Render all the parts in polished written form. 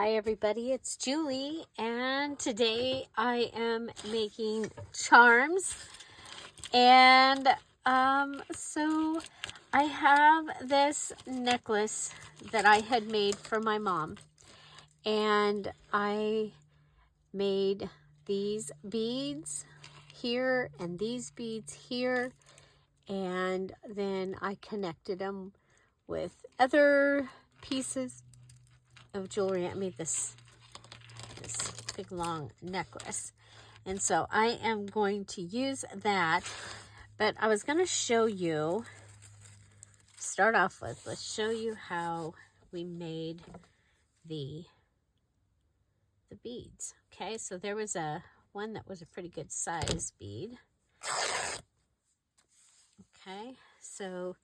Hi everybody, it's Julie, and today I am making charms. And so I have this necklace that I had made for my mom, and I made these beads here and these beads here, and then I connected them with other pieces of jewelry. I made this big long necklace, and so I am going to use that. But I was going to show you, start off with, let's show you how we made the beads. Okay, so there was one that was a pretty good size bead. Okay, so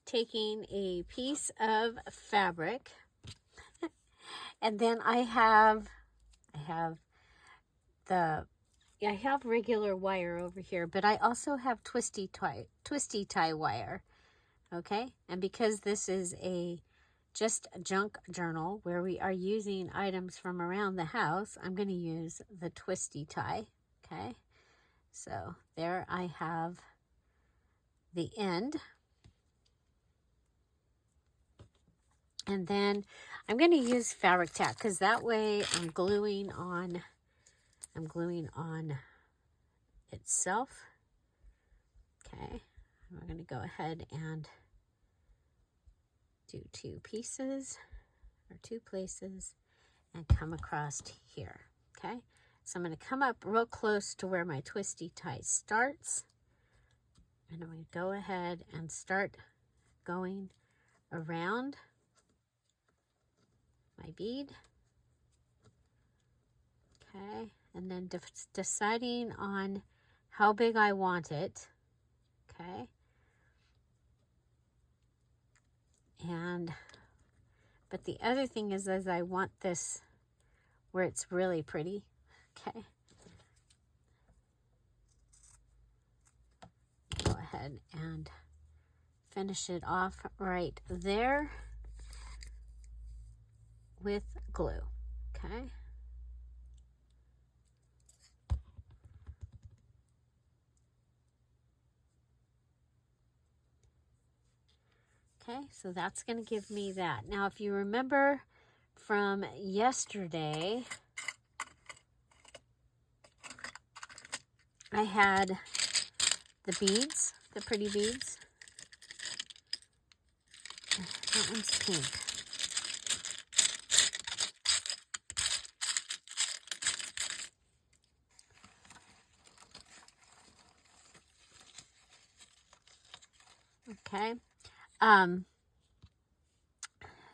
taking a piece of fabric, and then I have regular wire over here, but I also have twisty tie wire. Okay, and because this is just a junk journal where we are using items from around the house, I'm going to use the twisty tie. Okay, so there I have the end, and then I'm going to use fabric tack because that way I'm gluing on itself. Okay, we're going to go ahead and do two pieces or two places and come across here. Okay, so I'm going to come up real close to where my twisty tie starts, and I'm going to go ahead and start going around my bead. Okay, and then deciding on how big I want it. Okay, but the other thing is I want this where it's really pretty. Okay, go ahead and finish it off right there with glue. Okay, okay, so that's going to give me that. Now, if you remember from yesterday, I had the beads, the pretty beads. That one's pink. Okay,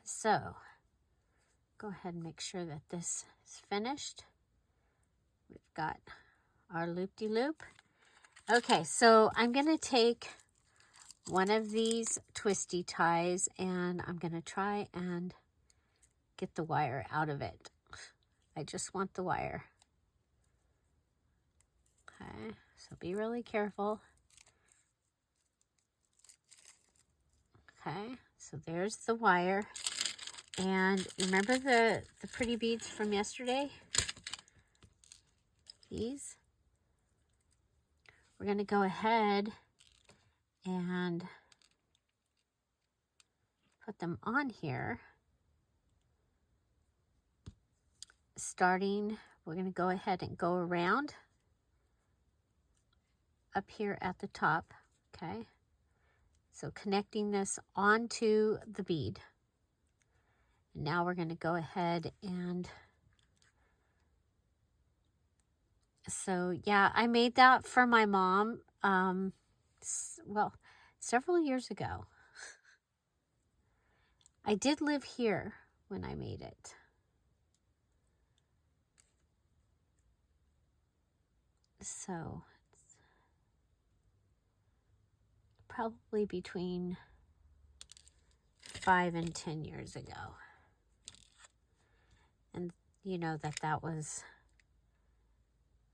so go ahead and make sure that this is finished. We've got our loop-de-loop. Okay, so I'm going to take one of these twisty ties and I'm going to try and get the wire out of it. I just want the wire. Okay, so be really careful. Okay, so there's the wire. And remember the pretty beads from yesterday? These? We're going to go ahead and put them on here. Starting, we're going to go ahead and go around up here at the top. Okay, so connecting this onto the bead. And now we're going to go ahead and, so yeah, I made that for my mom, well, several years ago. I did live here when I made it. So it's probably between 5 and 10 years ago. And you know that was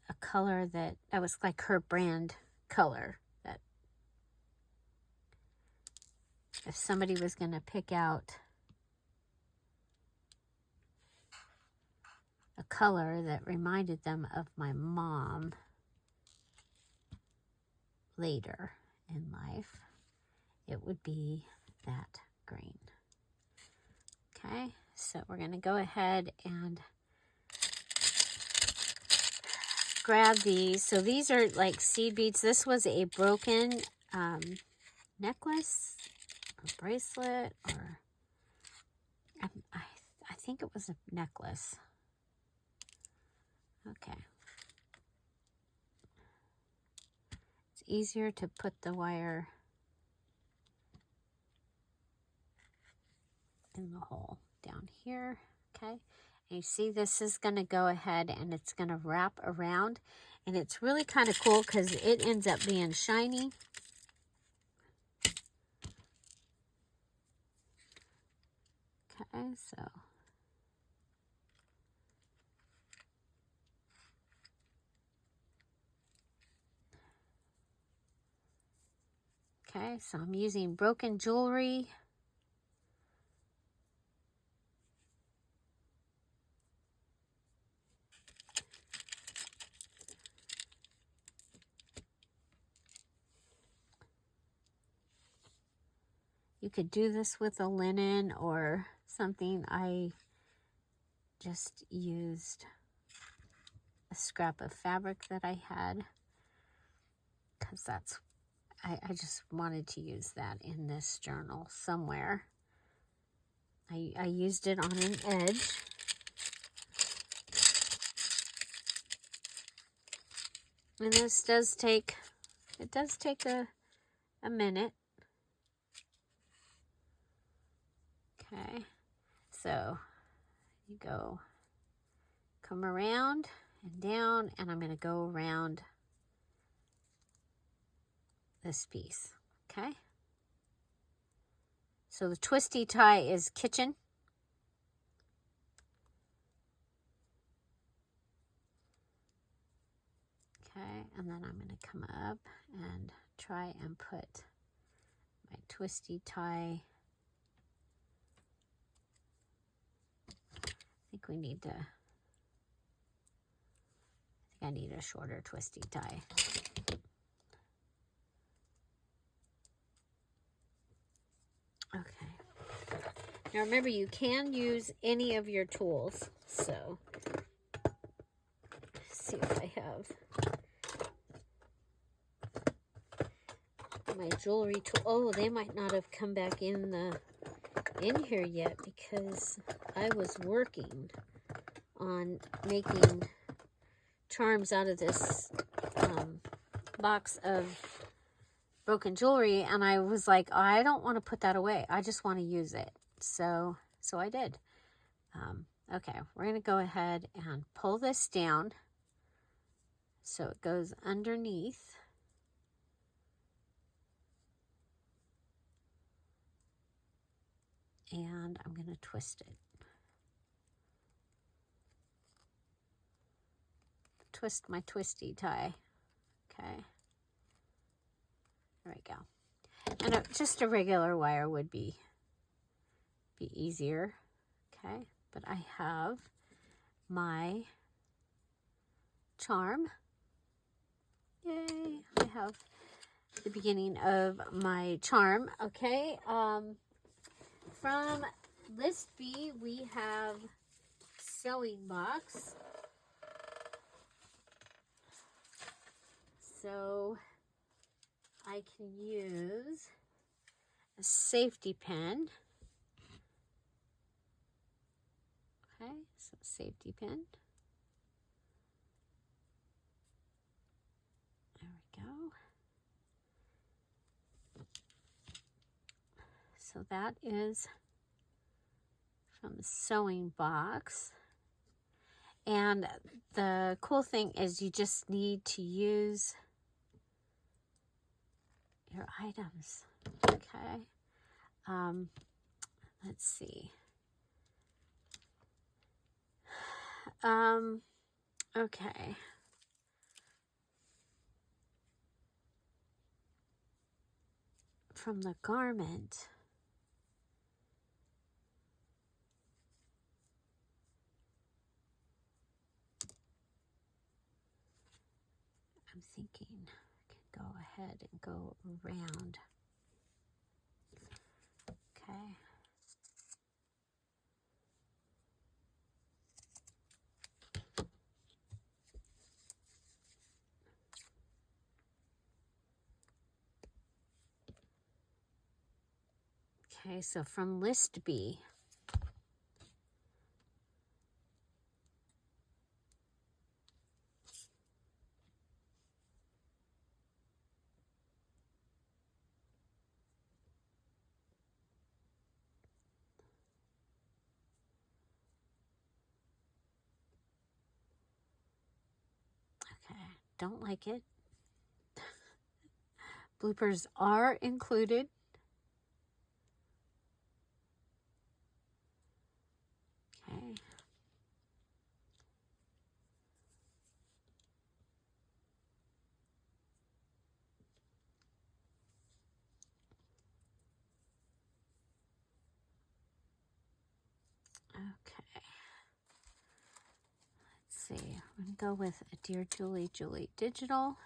a color that was like her brand color, that if somebody was going to pick out color that reminded them of my mom later in life, it would be that green. Okay, so we're going to go ahead and grab these. So these are like seed beads. This was a broken necklace or bracelet, or I think it was a necklace. Okay. It's easier to put the wire in the hole down here. Okay. And you see this is going to go ahead and it's going to wrap around, and it's really kind of cool because it ends up being shiny. Okay, so okay, so I'm using broken jewelry. You could do this with a linen or something. I just used a scrap of fabric that I had because that's, I just wanted to use that in this journal somewhere. I used it on an edge. And this does take, it does take a minute. Okay, so you come around and down, and I'm going to go around this piece. Okay, so the twisty tie is kitchen. Okay, and then I'm going to come up and try and put my twisty tie. I think I need a shorter twisty tie. Okay. Now remember, you can use any of your tools. So let's see if I have my jewelry tool. Oh, they might not have come back in here yet because I was working on making charms out of this box of broken jewelry, and I was like, oh, I don't want to put that away. I just want to use it. So I did. Okay, we're going to go ahead and pull this down so it goes underneath. And I'm going to twist it. Twist my twisty tie. Okay. There we go. And just a regular wire would be easier. Okay. But I have my charm. Yay. I have the beginning of my charm. Okay. From List B, we have sewing box. So I can use a safety pin. Okay, so safety pin. There we go. So that is from the sewing box. And the cool thing is you just need to use your items. Okay. Let's see. Okay. From the garment. thinking I can go ahead and go around. Okay. Okay, so from list B. Okay, don't like it. Bloopers are included. Okay. Okay. Let's see. I'm going to go with a Dear Julie Julie Digital.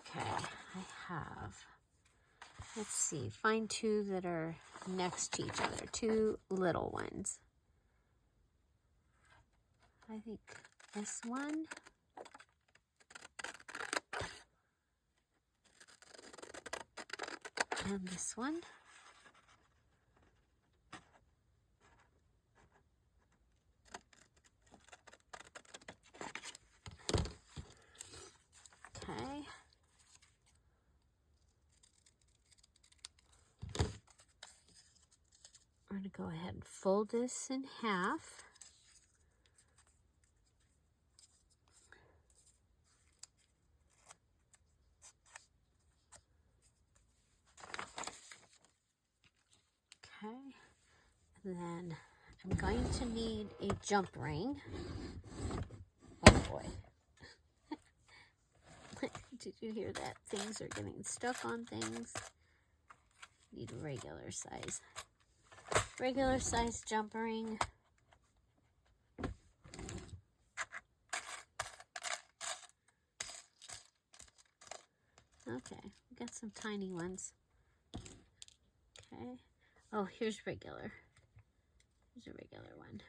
Okay, I have, let's see, find two that are next to each other, two little ones. I think this one. And this one. Okay. We're going to go ahead and fold this in half. Okay. And then I'm going to need a jump ring. Oh boy. Did you hear that? Things are getting stuck on things. Need a regular size. Regular size jump ring. Okay, we got some tiny ones. Okay. Oh, here's regular. Here's a regular one.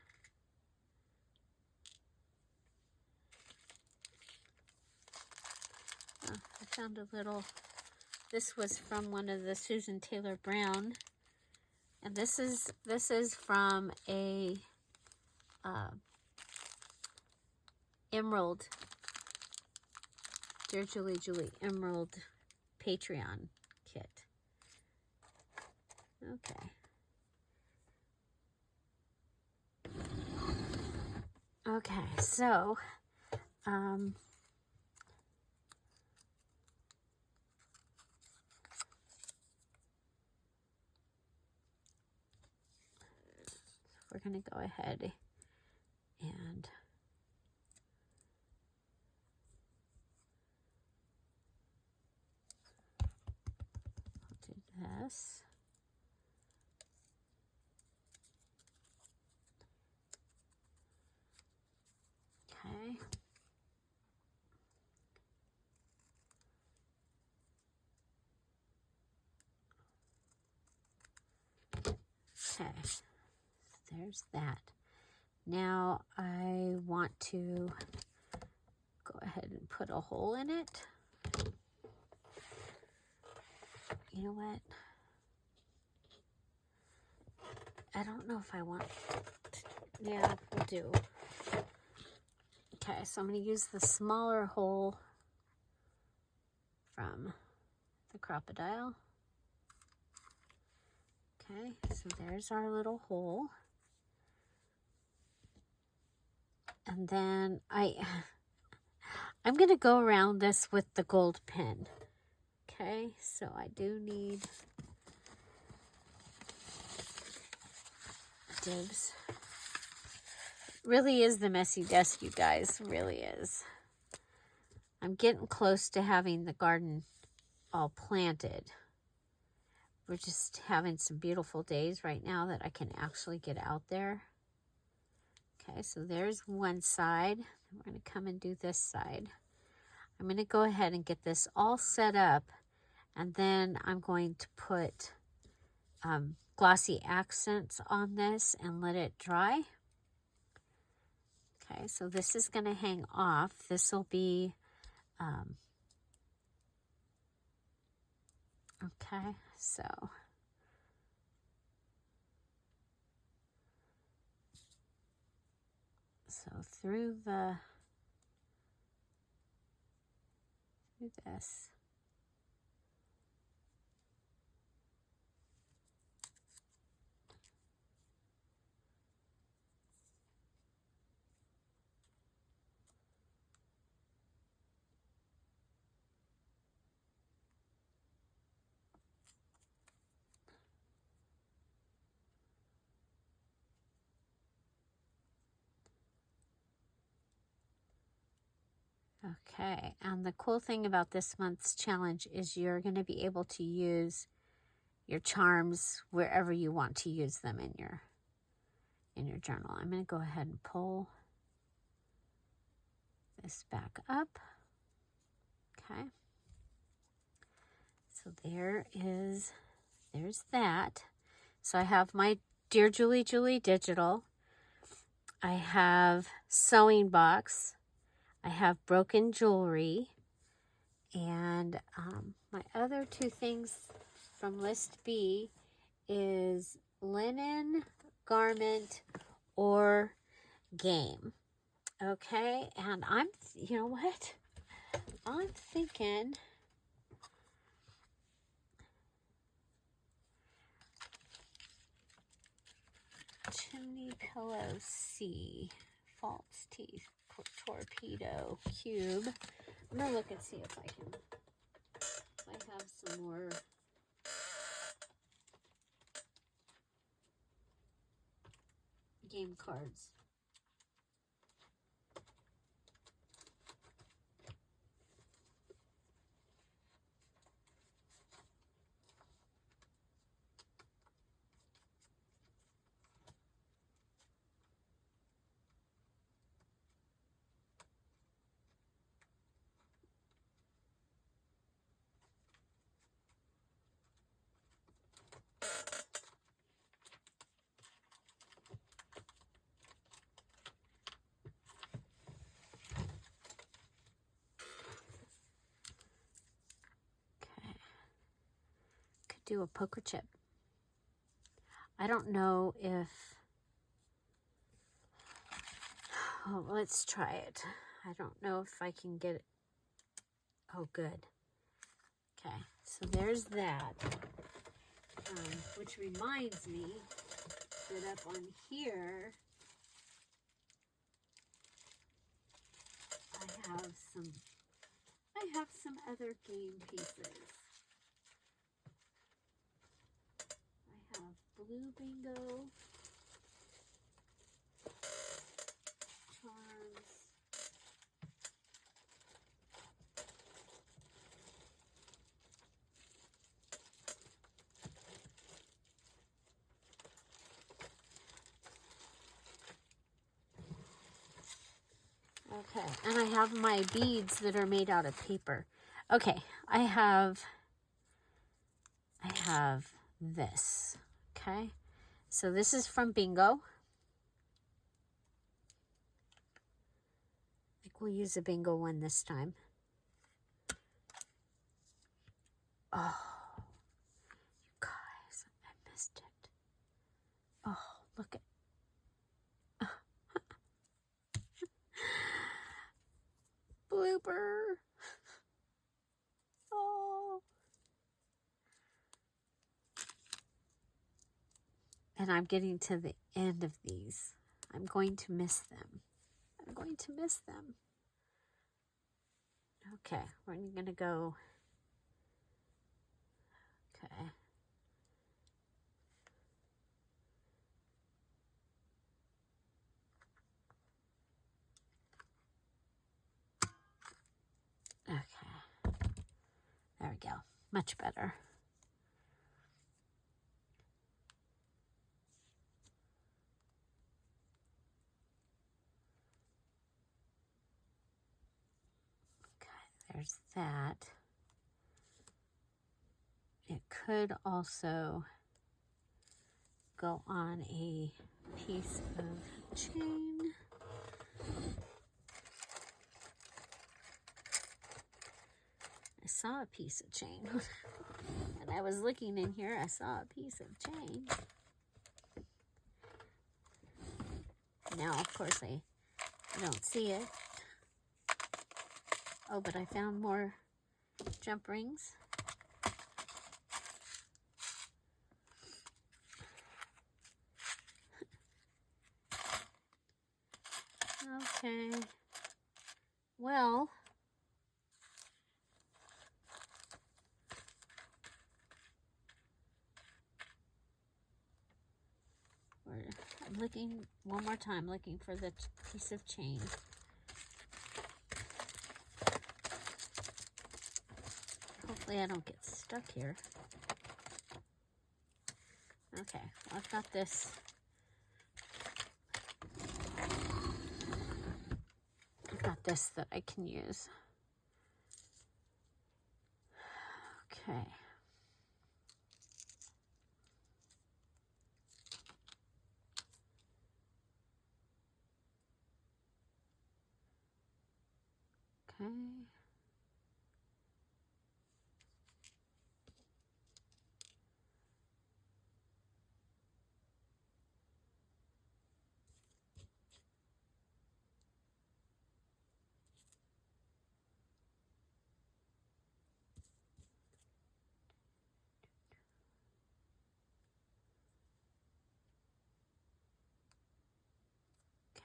Oh, I found a little, this was from one of the Susan Taylor Brown. And this is from a Emerald, Dear Julie Julie Emerald Patreon kit. Okay. Okay, so we're going to go ahead and do this. Okay. Okay, there's that. Now I want to go ahead and put a hole in it. You know what? I don't know if I want to, yeah, we'll do. Okay, so I'm going to use the smaller hole from the crocodile. Okay, so there's our little hole. And then I'm going to go around this with the gold pin. Okay, so I do need divs. Really is the messy desk, you guys. Really is. I'm getting close to having the garden all planted. We're just having some beautiful days right now that I can actually get out there. Okay, so there's one side. We're going to come and do this side. I'm going to go ahead and get this all set up, and then I'm going to put glossy accents on this and let it dry. Okay, so this is going to hang off. This will be, okay, so through this. Okay, and the cool thing about this month's challenge is you're going to be able to use your charms wherever you want to use them in your journal. I'm going to go ahead and pull this back up. Okay, so there's that. So I have my Dear Julie Julie digital. I have sewing box. I have broken jewelry. And my other two things from list B is linen, garment, or game. Okay, and you know what? I'm thinking chimney pillow C, false teeth, torpedo, cube. I'm gonna look and see if I have some more game cards. Do a poker chip. I don't know if, oh, let's try it. I don't know if I can get it. Oh, good. Okay, so there's that. Which reminds me that up on here, I have some other game pieces. I have blue bingo, charms, okay, and I have my beads that are made out of paper. Okay, I have this. Okay, so this is from bingo. I think we'll use a bingo one this time. Oh, you guys, I missed it. Oh, look at blooper. Oh. And I'm getting to the end of these. I'm going to miss them. I'm going to miss them. Okay, we're going to go. Okay. much better. Okay, there's that. It could also go on a piece of chain. I saw a piece of chain. When I was looking in here, I saw a piece of chain. Now, of course, I don't see it. Oh, but I found more jump rings. Okay. Well, I'm looking one more time, looking for the piece of chain. Hopefully I don't get stuck here. Okay, well, I've got this. I've got this that I can use. Okay. Okay.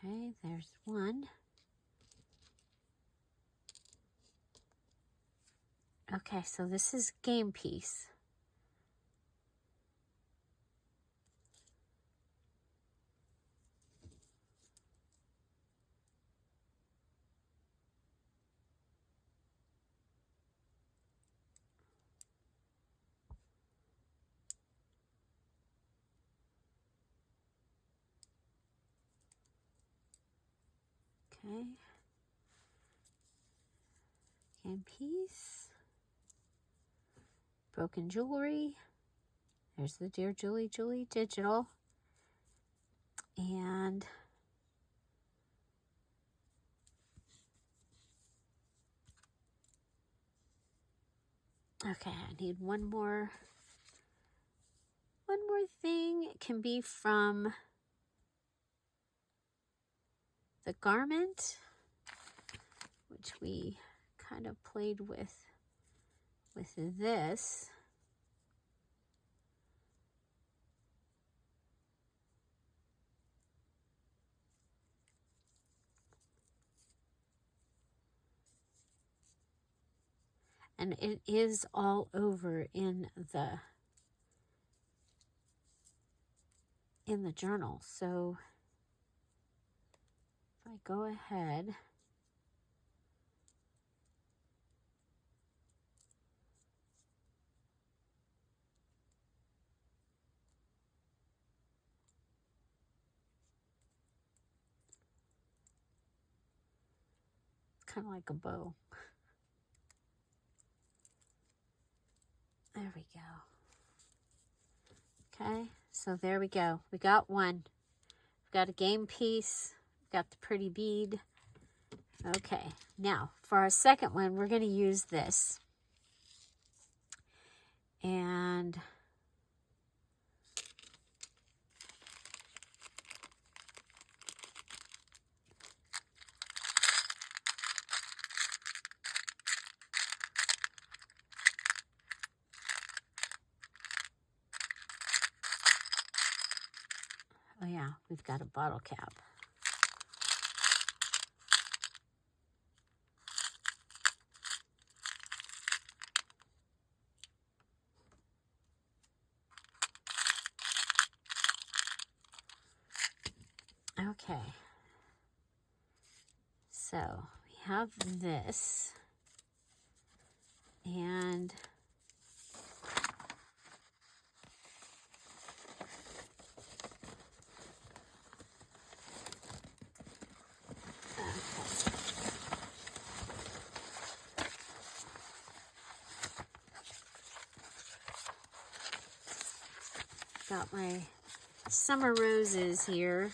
Okay, there's one. Okay, so this is game piece. Okay. Game piece. Broken jewelry. There's the Dear Julie Julie digital. And okay, I need one more thing. It can be from the garment, which we kind of played with this. And it is all over in the journal. So if I go ahead, it's kind of like a bow. There we go. Okay, so there we go. We got one. We've got a game piece. We've got the pretty bead. Okay, now for our second one, we're going to use this. And oh yeah, we've got a bottle cap. Okay, so we have this, and got my summer roses here.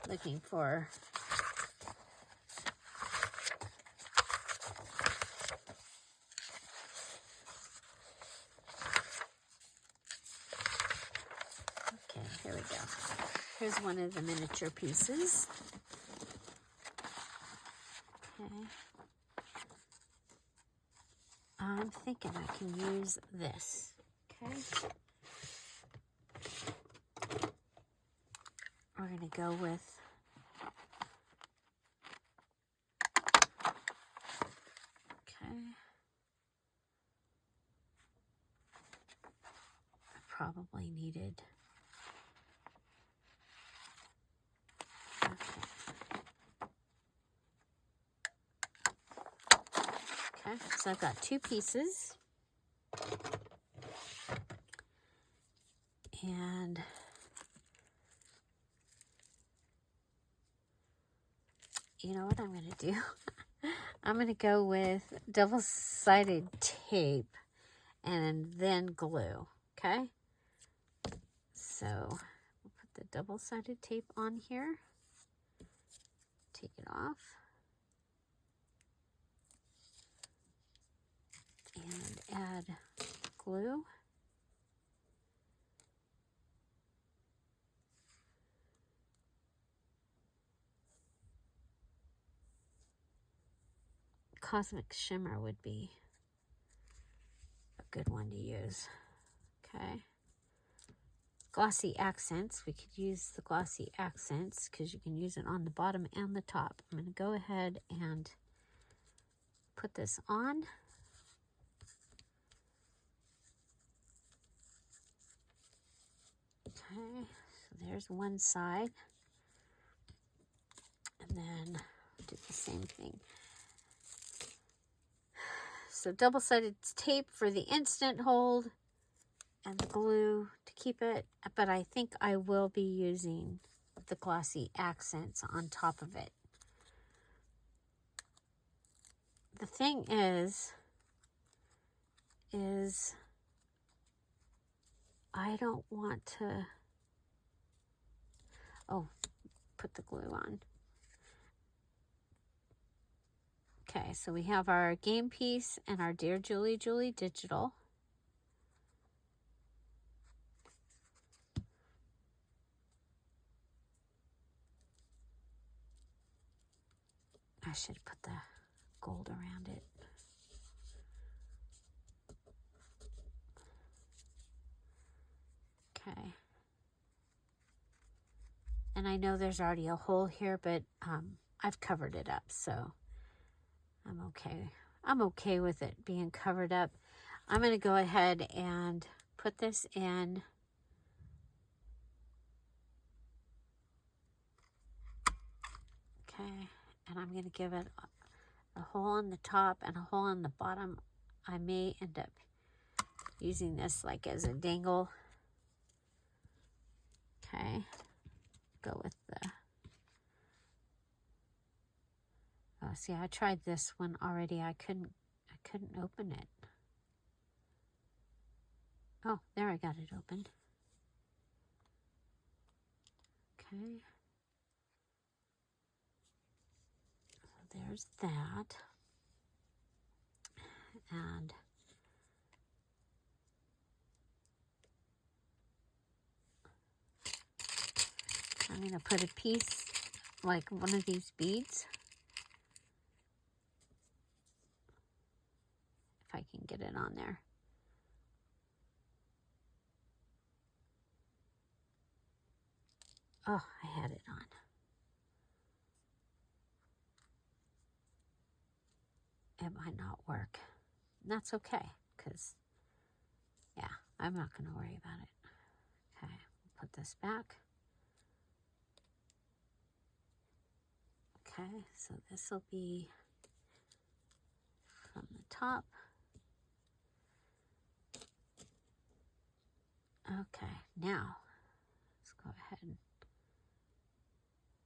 Looking for okay, here we go. Here's one of the miniature pieces. Okay. I'm thinking I can use this. Okay. We're going to go with probably needed. Okay. Okay, so I've got 2 pieces. And you know what I'm going to do? I'm going to go with double-sided tape and then glue, okay? So we'll put the double-sided tape on here, take it off, and add glue. Cosmic Shimmer would be a good one to use, okay? Glossy accents, we could use the glossy accents because you can use it on the bottom and the top. I'm going to go ahead and put this on. Okay, so there's one side. And then do the same thing. So double-sided tape for the instant hold and the glue to keep it, but I think I will be using the glossy accents on top of it. The thing is I don't want to, put the glue on. Okay, so we have our game piece and our Dear Julie Julie digital. I should put the gold around it. Okay. And I know there's already a hole here, but I've covered it up, so I'm okay. I'm okay with it being covered up. I'm going to go ahead and put this in. Okay, and I'm going to give it a hole on the top and a hole on the bottom. I may end up using this like as a dangle. Okay, go with the, oh, see, I tried this one already. I couldn't open it. Oh, there, I got it open. Okay. So there's that. And I'm going to put a piece, like one of these beads, if I can get it on there. Oh, I had it on. It might not work. And that's okay, because, yeah, I'm not going to worry about it. Okay, we'll put this back. Okay, so this will be from the top. Okay, now let's go ahead and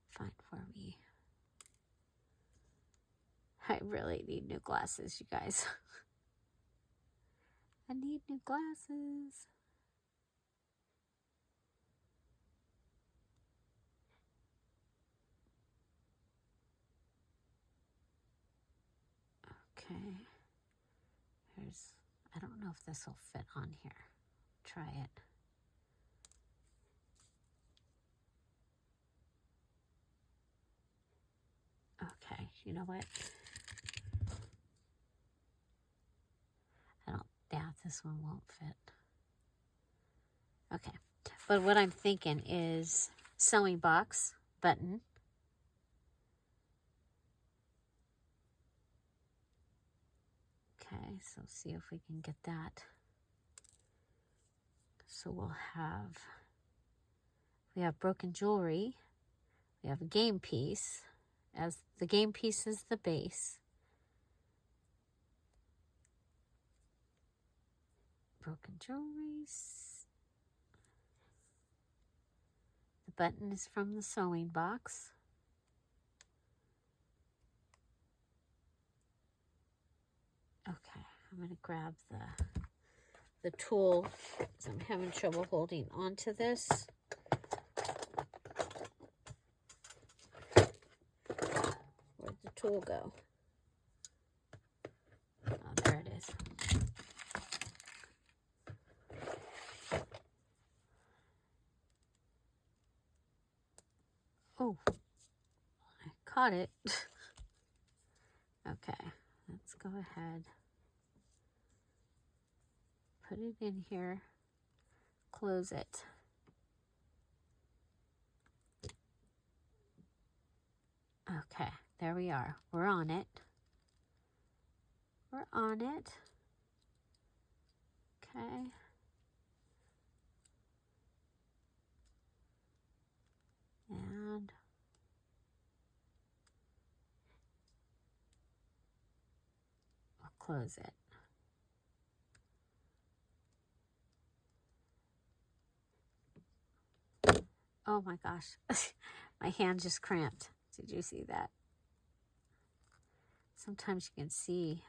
find where we I really need new glasses, you guys. I need new glasses. Okay. I don't know if this will fit on here. Try it. Okay, you know what? Yeah, this one won't fit. Okay, but what I'm thinking is sewing box button. Okay, so see if we can get that. So we have broken jewelry. We have a game piece, as the game piece is the base. Broken jewelry. The button is from the sewing box. Okay, I'm going to grab the tool because I'm having trouble holding onto this. Where'd the tool go? Oh, there it is. Oh, I caught it. Okay, let's go ahead. Put it in here. Close it. Okay, there we are. We're on it. We're on it. Okay. And we'll close it. Oh my gosh. My hand just cramped. Did you see that? Sometimes you can see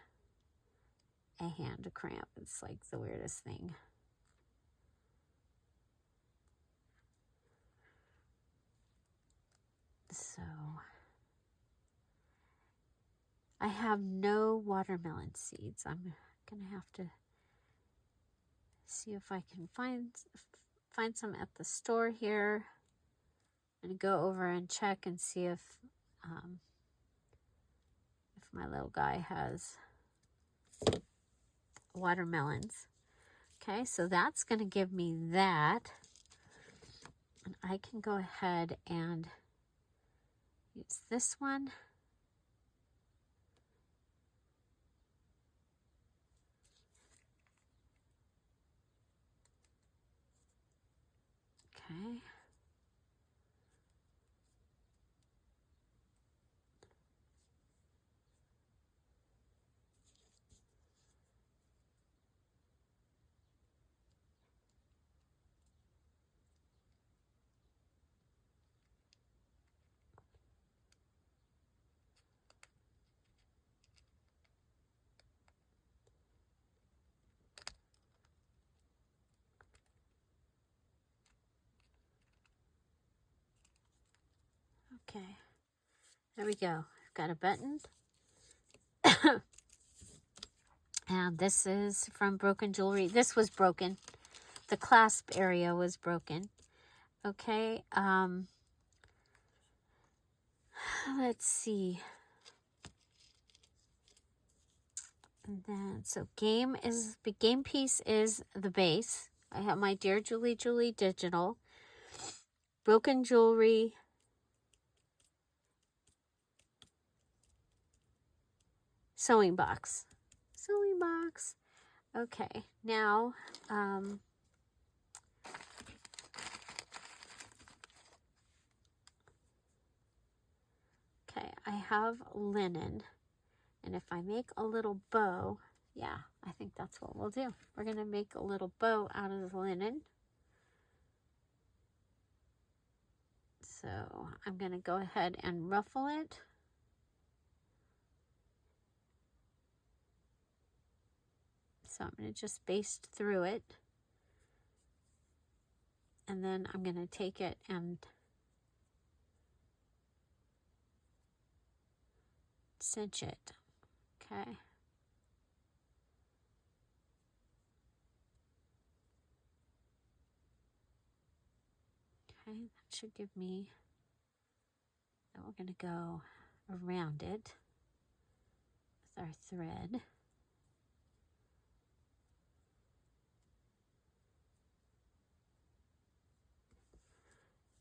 a hand cramp. It's like the weirdest thing. So I have no watermelon seeds. I'm gonna have to see if I can find some at the store here. I'm gonna go over and check and see if my little guy has watermelons. Okay, so that's gonna give me that. And I can go ahead and use this one. Okay. Okay, there we go. I've got a button. And this is from Broken Jewelry. This was broken. The clasp area was broken. Okay, let's see. And then, so game piece is the base. I have my Dear Julie Julie digital. Broken jewelry. Sewing box. Sewing box. Okay, now, okay, I have linen. And if I make a little bow, yeah, I think that's what we'll do. We're going to make a little bow out of the linen. So I'm going to go ahead and ruffle it. So I'm going to just baste through it. And then I'm going to take it and cinch it. Okay. Okay, that should give me, then we're going to go around it with our thread.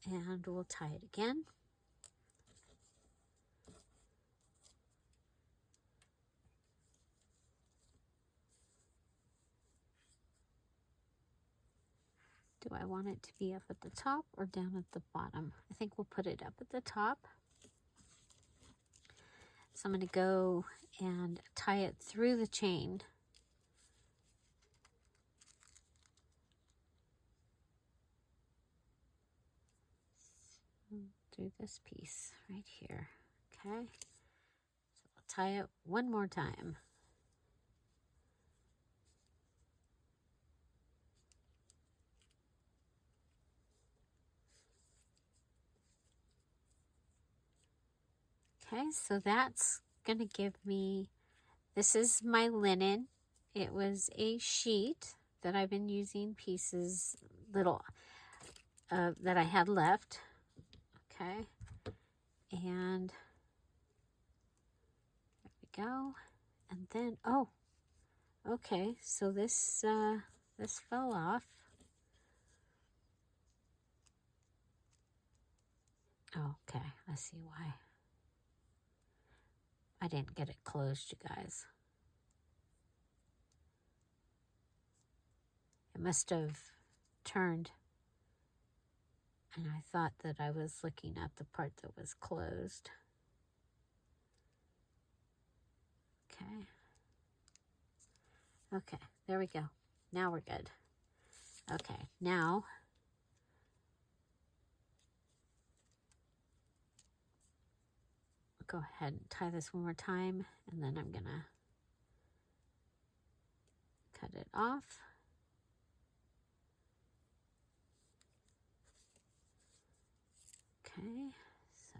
And we'll tie it again. Do I want it to be up at the top or down at the bottom? I think we'll put it up at the top. So I'm going to go and tie it through the chain. Through this piece right here. Okay. So I'll tie it one more time. Okay, so that's going to give me, this is my linen. It was a sheet that I've been using pieces, little, that I had left. Okay, and there we go. And then, oh, okay, so this, this fell off. Oh, okay, I see why. I didn't get it closed, you guys. It must have turned, and I thought that I was looking at the part that was closed. Okay. Okay, there we go. Now we're good. Okay, now go ahead and tie this one more time, and then I'm gonna cut it off. Okay, so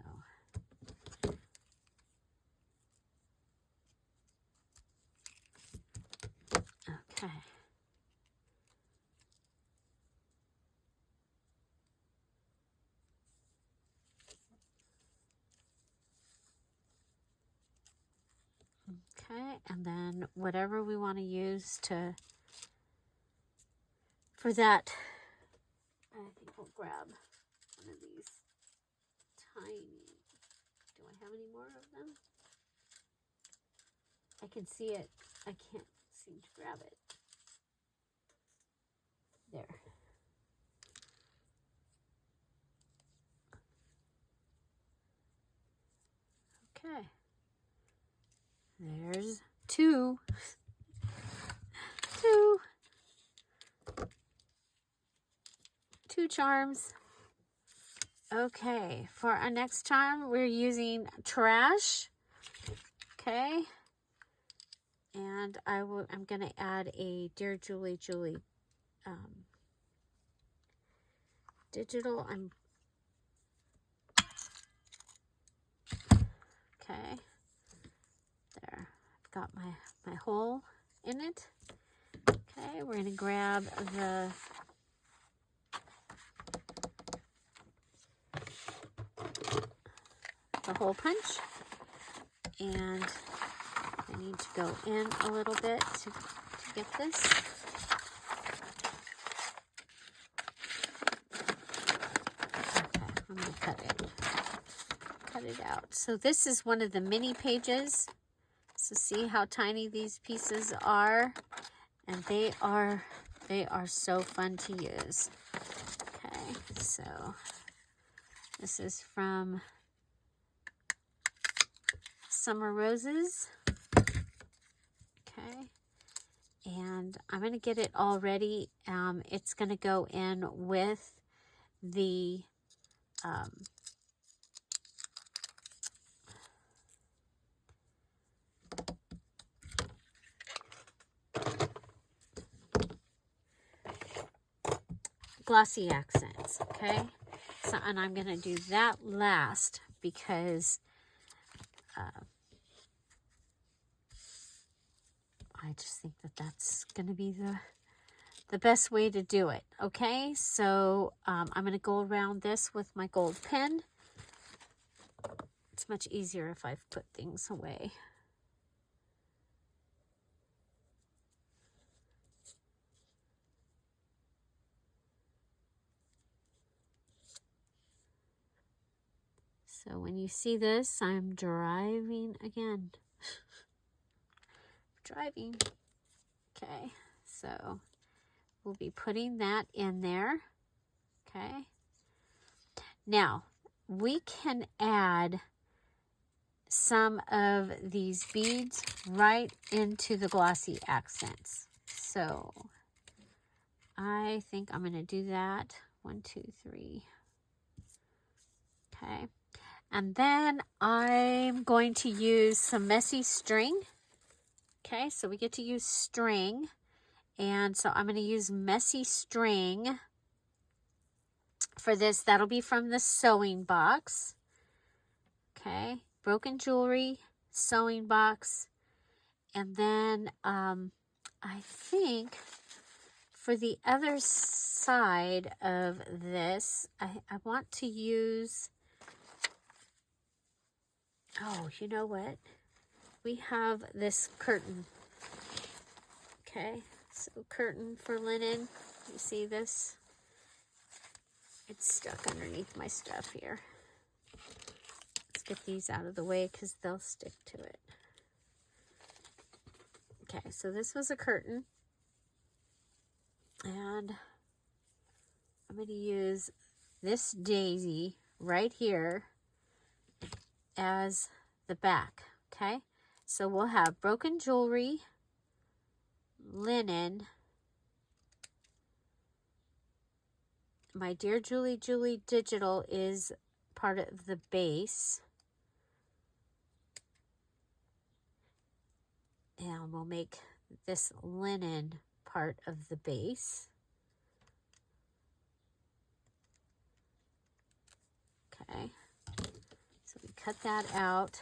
okay. Okay, and then whatever we want to use to, for that, I think we'll grab one of these tiny, do I have any more of them? I can see it, I can't seem to grab it. There. Okay. There's two. Two charms. Okay, for our next charm, we're using trash. Okay. And I'm going to add a Dear Julie digital. Okay. There. I've got my hole in it. Okay, we're going to grab the hole punch, and I need to go in a little bit to get this. Okay, I'm going to cut it out. So this is one of the mini pages. So see how tiny these pieces are, and they are so fun to use. Okay, so this is from Summer Roses. Okay, and I'm going to get it all ready. It's going to go in with the glossy accents, okay? So, and I'm going to do that last because I just think that that's going to be the best way to do it, okay? So I'm going to go around this with my gold pen. It's much easier if I've put things away. So when you see this, I'm driving again. Driving. Okay, so we'll be putting that in there. Okay. Now, we can add some of these beads right into the glossy accents. So I think I'm going to do that. 1, 2, 3. Okay. And then I'm going to use some messy string. Okay, so we get to use string. And so I'm going to use messy string for this. That'll be from the sewing box. Okay, broken jewelry, sewing box. And then I think for the other side of this, I want to use, oh, you know what? We have this curtain. Okay, so curtain for linen. You see this? It's stuck underneath my stuff here. Let's get these out of the way because they'll stick to it. Okay, so this was a curtain. And I'm going to use this daisy right here as the back. Okay, so we'll have broken jewelry, linen, my Dear Julie Julie digital is part of the base. And we'll make this linen part of the base. Okay, so we cut that out.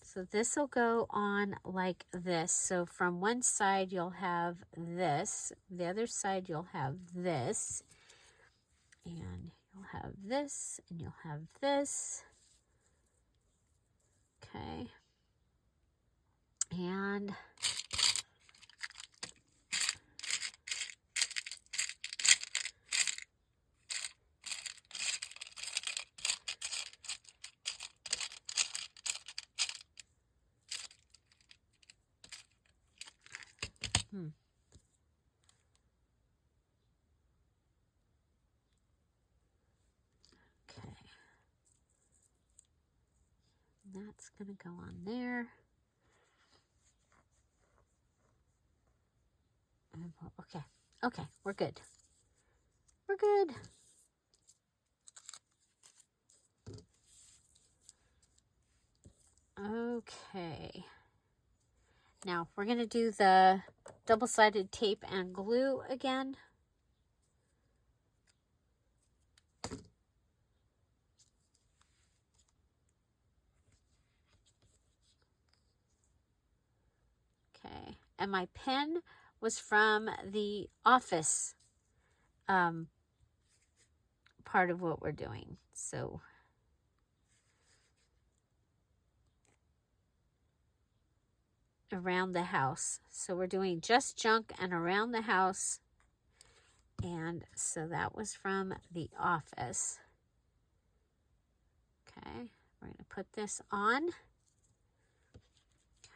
So this will go on like this. So from one side you'll have this, the other side you'll have this, and you'll have this, and you'll have this. Okay, and okay, that's gonna go on there. Okay, okay, we're good. We're good. Okay. Now we're going to do the double-sided tape and glue again. Okay. And my pen was from the office part of what we're doing. So around the house. So we're doing just junk and around the house. And so that was from the office. Okay, we're going to put this on.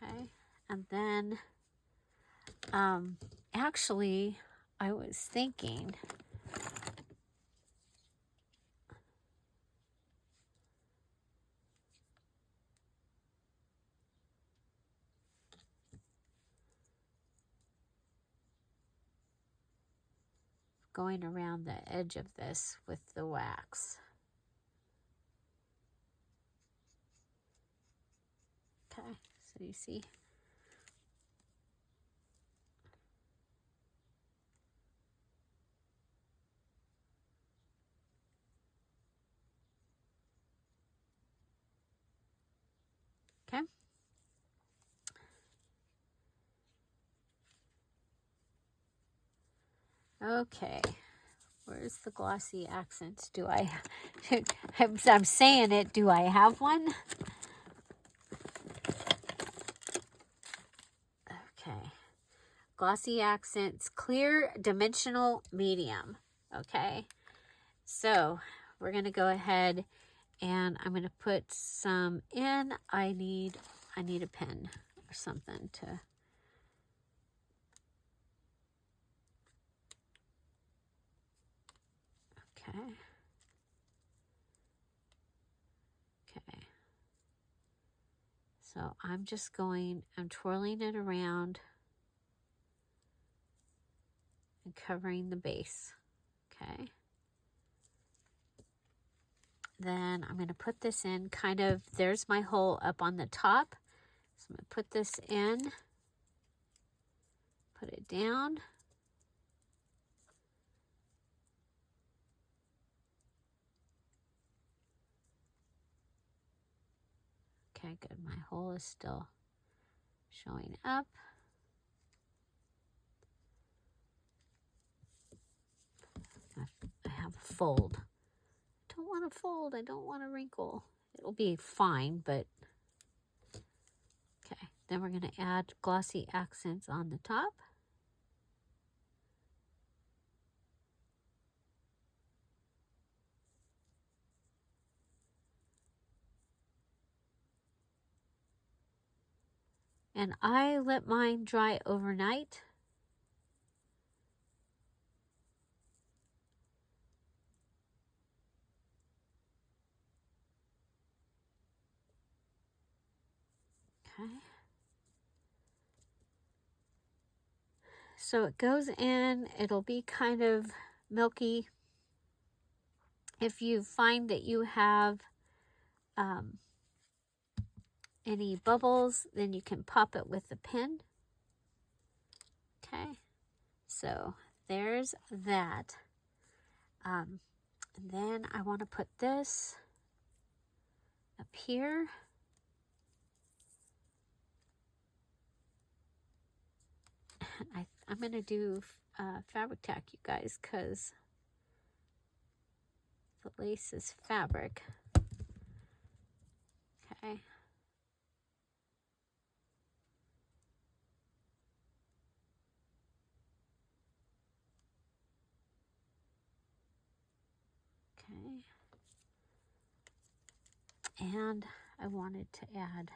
Okay, and then actually I was thinking going around the edge of this with the wax. Okay, so you see. Okay. Okay. Where's the glossy accents? Do I, I'm saying it, do I have one? Okay. Glossy accents, clear, dimensional, medium. Okay. So we're going to go ahead and I'm going to put some in. I need a pen or something to. Okay. Okay. So I'm twirling it around and covering the base. Okay. Then I'm going to put this in kind of, there's my hole up on the top. So I'm going to put this in, put it down. Okay, good. My hole is still showing up. I have a fold. I don't want to fold. I don't want to wrinkle. It'll be fine, but okay. Then we're going to add glossy accents on the top. And I let mine dry overnight. Okay. So it goes in, it'll be kind of milky. If you find that you have any bubbles, then you can pop it with a pin. Okay, so there's that. And then I want to put this up here. I'm going to do fabric tack, you guys, because the lace is fabric. Okay. Okay. And I wanted to add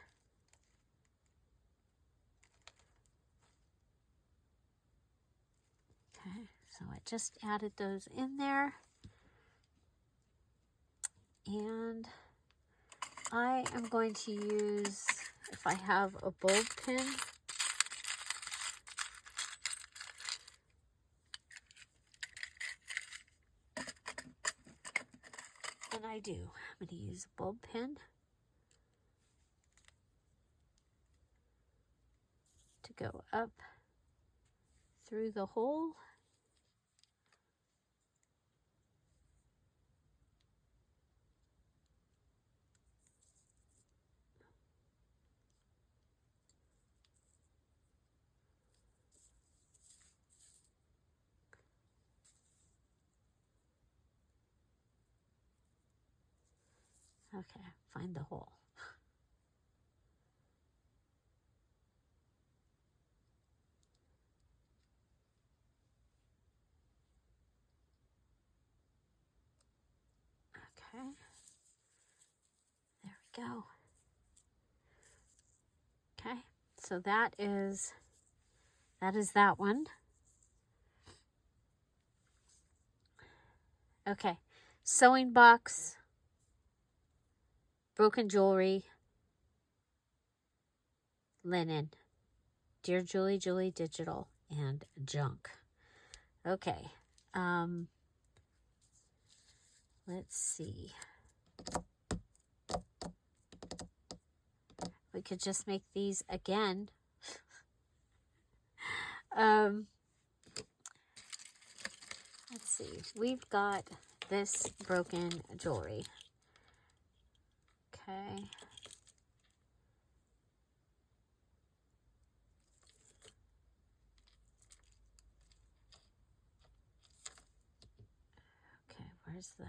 okay, so I just added those in there. And I am going to use, if I have a bulb pin, and I do. I'm going to use a bulb pin to go up through the hole. Okay, find the hole. Okay, there we go. Okay, so that is that one. Okay, sewing box, broken jewelry, linen, Dear Julie, Julie Digital, and junk. Okay, let's see. We could just make these again. Let's see. We've got this broken jewelry. Okay. Where's the...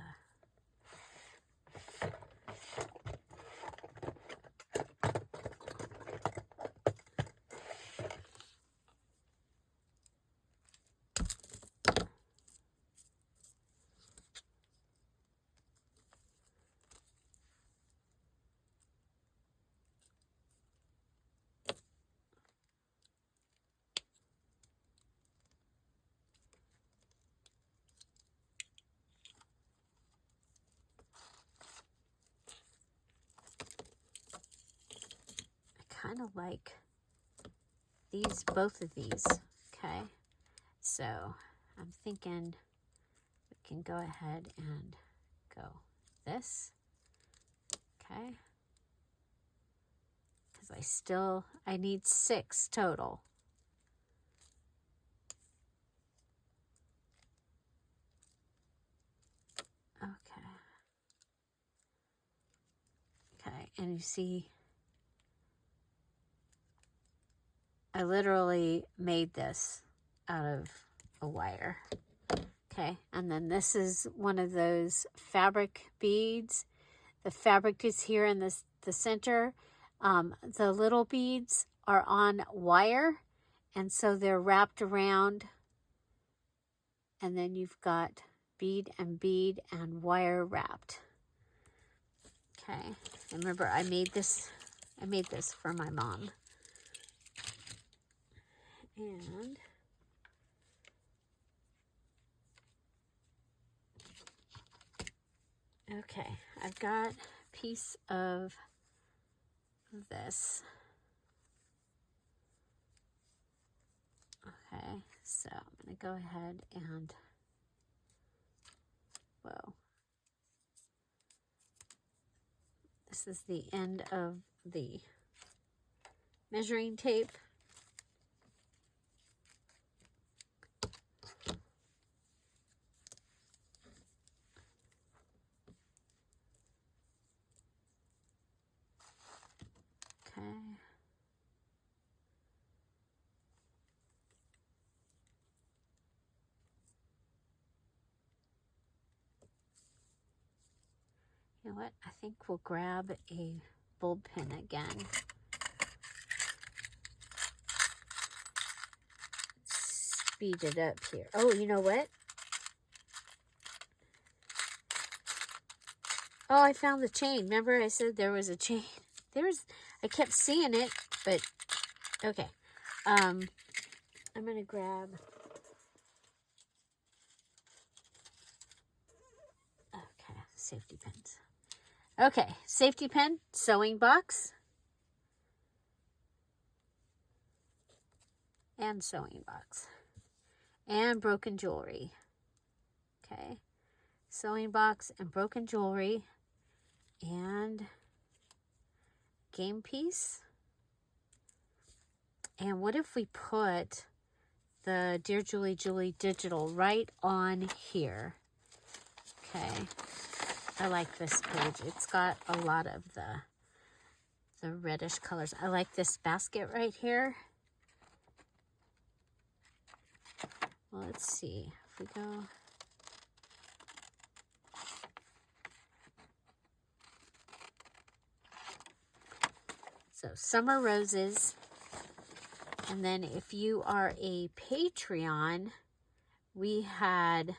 kind of like these, both of these. Okay, so I'm thinking we can go ahead and go this. Okay, because I need 6 total. Okay. Okay, and you see, I literally made this out of a wire. Okay, and then this is one of those fabric beads. The fabric is here in the center. The little beads are on wire, and so they're wrapped around, and then you've got bead and wire wrapped. Okay, and remember I made this for my mom. And okay, I've got a piece of this. Okay, so I'm going to go ahead and, whoa. This is the end of the measuring tape. Okay. You know what? I think we'll grab a bulb pin again. Speed it up here. Oh, you know what? Oh, I found the chain. Remember I said there was a chain? I kept seeing it, but okay. I'm going to grab... Okay, safety pins. Okay, safety pin, sewing box, and sewing box, and broken jewelry. Okay, sewing box and broken jewelry, and game piece. And what if we put the Dear Julie Julie digital right on here? Okay, I like this page. It's got a lot of the reddish colors. I like this basket right here. Well, let's see if we go. So summer roses. And then if you are a Patreon, we had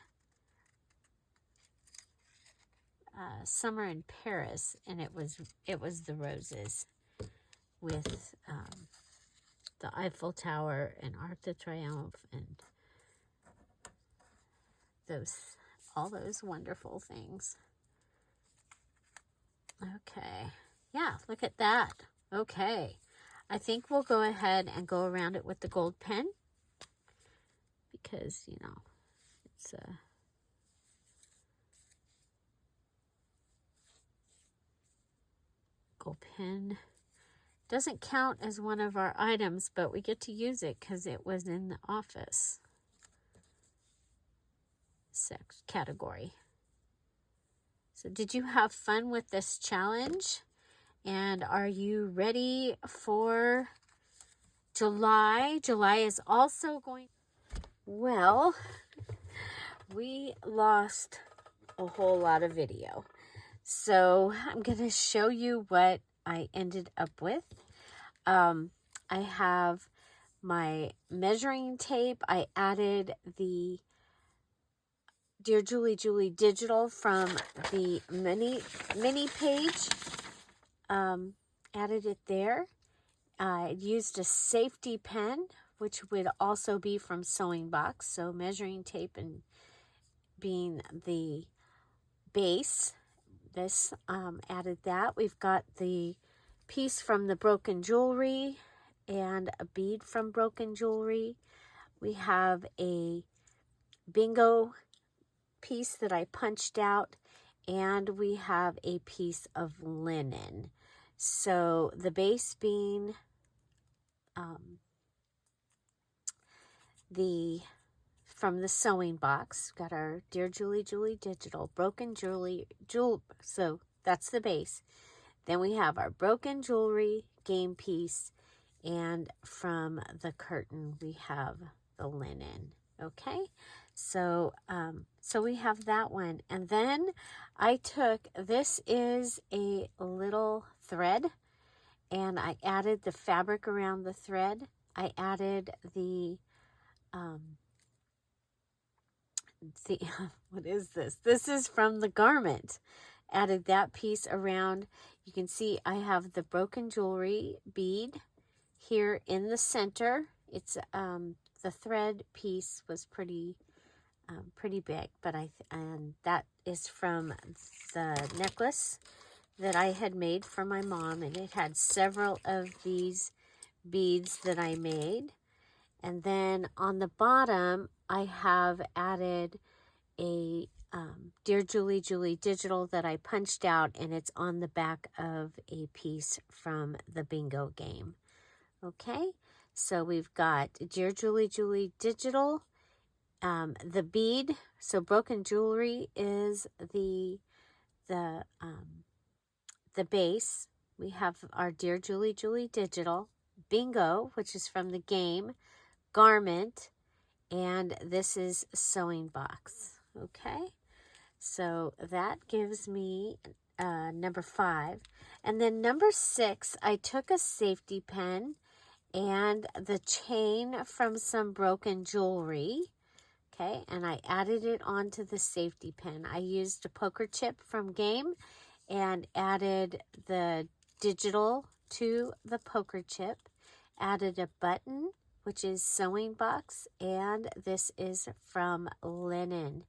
Summer in Paris, and it was the roses with the Eiffel Tower and Arc de Triomphe and all those wonderful things. Okay, yeah, look at that. Okay, I think we'll go ahead and go around it with the gold pen because, you know, it's a gold pen. Doesn't count as one of our items, but we get to use it because it was in the office category. So did you have fun with this challenge? And are you ready for July? July is also going... Well, we lost a whole lot of video. So I'm going to show you what I ended up with. I have my measuring tape. I added the DearJulieJulie digital from the mini page. Added it there. I used a safety pen, which would also be from Sewing Box. So measuring tape and being the base, this added that. We've got the piece from the Broken Jewelry and a bead from Broken Jewelry. We have a bingo piece that I punched out, and we have a piece of linen. So the base being from the Sewing Box. Got our DearJulieJulie digital, Broken Jewelry, so that's the base. Then we have our Broken Jewelry game piece, and from the curtain we have the linen. Okay, so so we have that one. And then I took, this is a little thread, and I added the fabric around the thread. I added the what is this? This is from the garment. Added that piece around. You can see I have the Broken Jewelry bead here in the center. It's the thread piece was pretty big, but and that is from the necklace that I had made for my mom, and it had several of these beads that I made. And then on the bottom, I have added a DearJulieJulie digital that I punched out, and it's on the back of a piece from the bingo game. Okay, so we've got DearJulieJulie digital, the bead. So Broken Jewelry is the base. We have our DearJulieJulie digital, bingo, which is from the game, garment, and this is Sewing Box. Okay, so that gives me number 5. And then number 6, I took a safety pin and the chain from some Broken Jewelry. Okay, and I added it onto the safety pin. I used a poker chip from Game and added the digital to the poker chip. Added a button, which is Sewing Box, and this is from linen,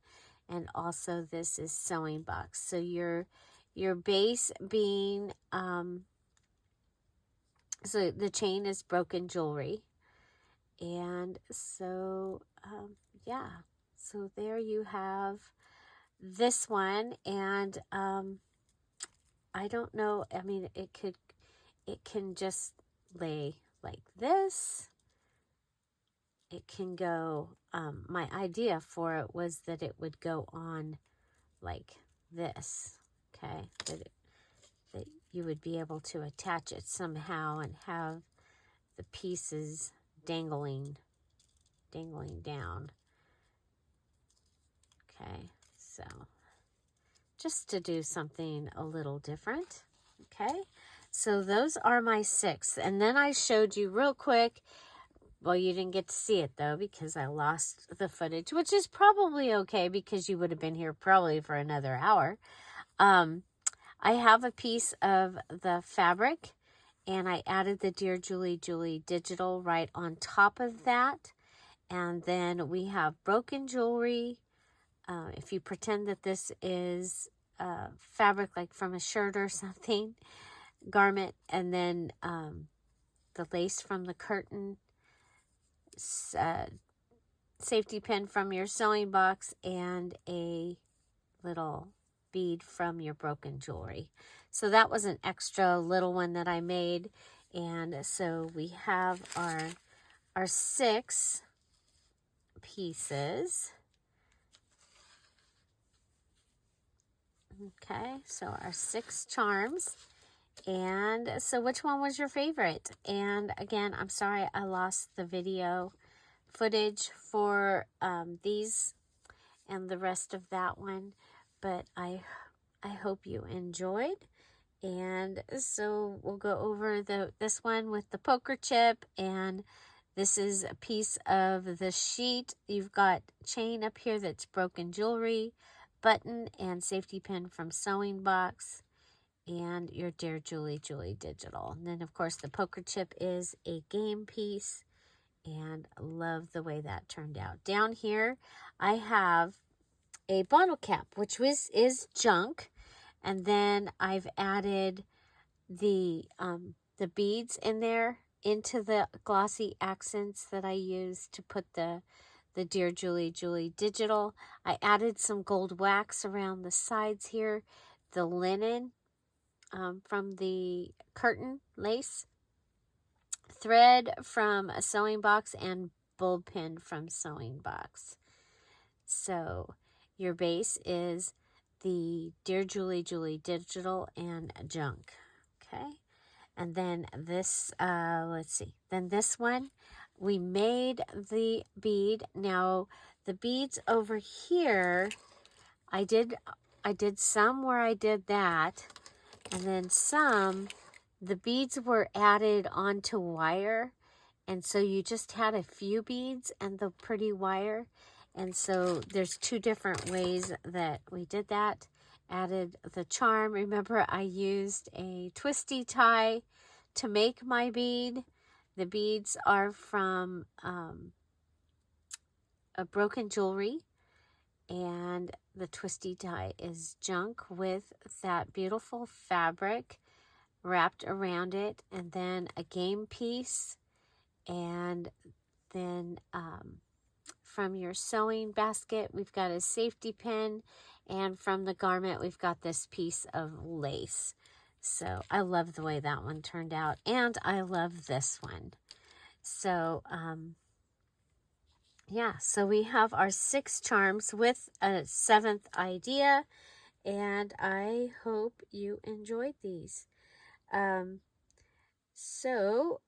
and also this is Sewing Box. So your base being so the chain is Broken Jewelry, and so yeah, so there you have this one. And I don't know, I mean, it can just lay like this. It can go, my idea for it was that it would go on like this, okay? That you would be able to attach it somehow and have the pieces dangling down. Okay, so just to do something a little different, okay? So those are my 6. And then I showed you real quick. Well, you didn't get to see it, though, because I lost the footage, which is probably okay because you would have been here probably for another hour. I have a piece of the fabric, and I added the DearJulieJulie digital right on top of that. And then we have Broken Jewelry. If you pretend that this is fabric like from a shirt or something, garment, and then the lace from the curtain, safety pin from your Sewing Box, and a little bead from your Broken Jewelry. So that was an extra little one that I made. And so we have our 6 pieces. Okay, so our 6 charms. And so which one was your favorite? And again, I'm sorry I lost the video footage for these and the rest of that one. but I hope you enjoyed. And so we'll go over this one with the poker chip, and this is a piece of the sheet. You've got chain up here that's broken jewelry, button and safety pin from sewing box, and your Dear Julie digital. And then of course the poker chip is a game piece, and love the way that turned out. Down here I have a bottle cap, which is junk. And then I've added the beads in there into the glossy accents that I use to put the Dear Julie digital. I added some gold wax around the sides here, the linen from the curtain lace, thread from a sewing box, and bulb pin from sewing box. So your base is the Dear Julie digital and junk. Okay. And then this, let's see. Then this one, we made the bead. Now the beads over here, I did some where I did that. And then some, the beads were added onto wire. And so you just had a few beads and the pretty wire. And so there's two different ways that we did that. Added the charm. Remember, I used a twisty tie to make my bead. The beads are from a broken jewelry, and the twisty tie is junk with that beautiful fabric wrapped around it, and then a game piece, and then from your sewing basket, we've got a safety pin, and from the garment, we've got this piece of lace. So I love the way that one turned out, and I love this one. So, yeah, so we have our 6 charms with a 7th idea, and I hope you enjoyed these. So,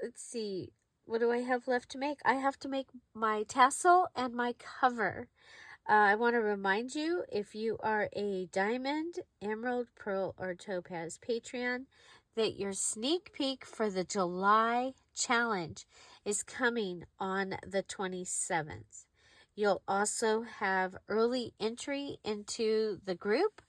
let's see. What do I have left to make? I have to make my tassel and my cover. I want to remind you, if you are a diamond, emerald, pearl, or topaz Patreon, that your sneak peek for the July challenge is coming on the 27th. You'll also have early entry into the group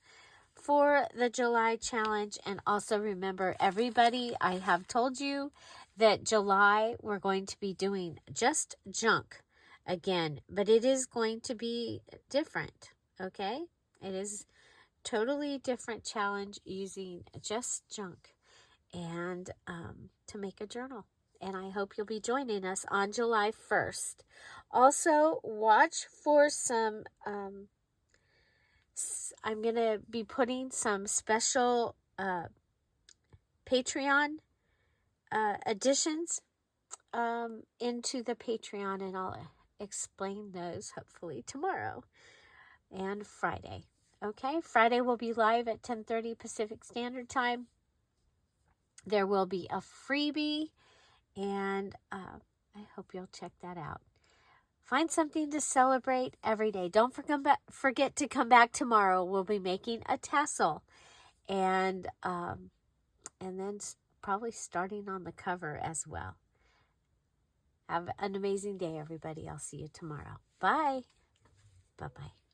for the July challenge. And also remember, everybody, I have told you that July we're going to be doing just junk again, but it is going to be different. Okay, it is totally different challenge using just junk and to make a journal. And I hope you'll be joining us on July 1st. Also, watch for some I'm going to be putting some special Patreon additions into the Patreon, and I'll explain those hopefully tomorrow and Friday. Okay, Friday will be live at 10:30 Pacific Standard Time. There will be a freebie, and I hope you'll check that out. Find something to celebrate every day. Don't forget to come back tomorrow. We'll be making a tassel, and then probably starting on the cover as well. Have an amazing day, everybody. I'll see you tomorrow. Bye. Bye-bye.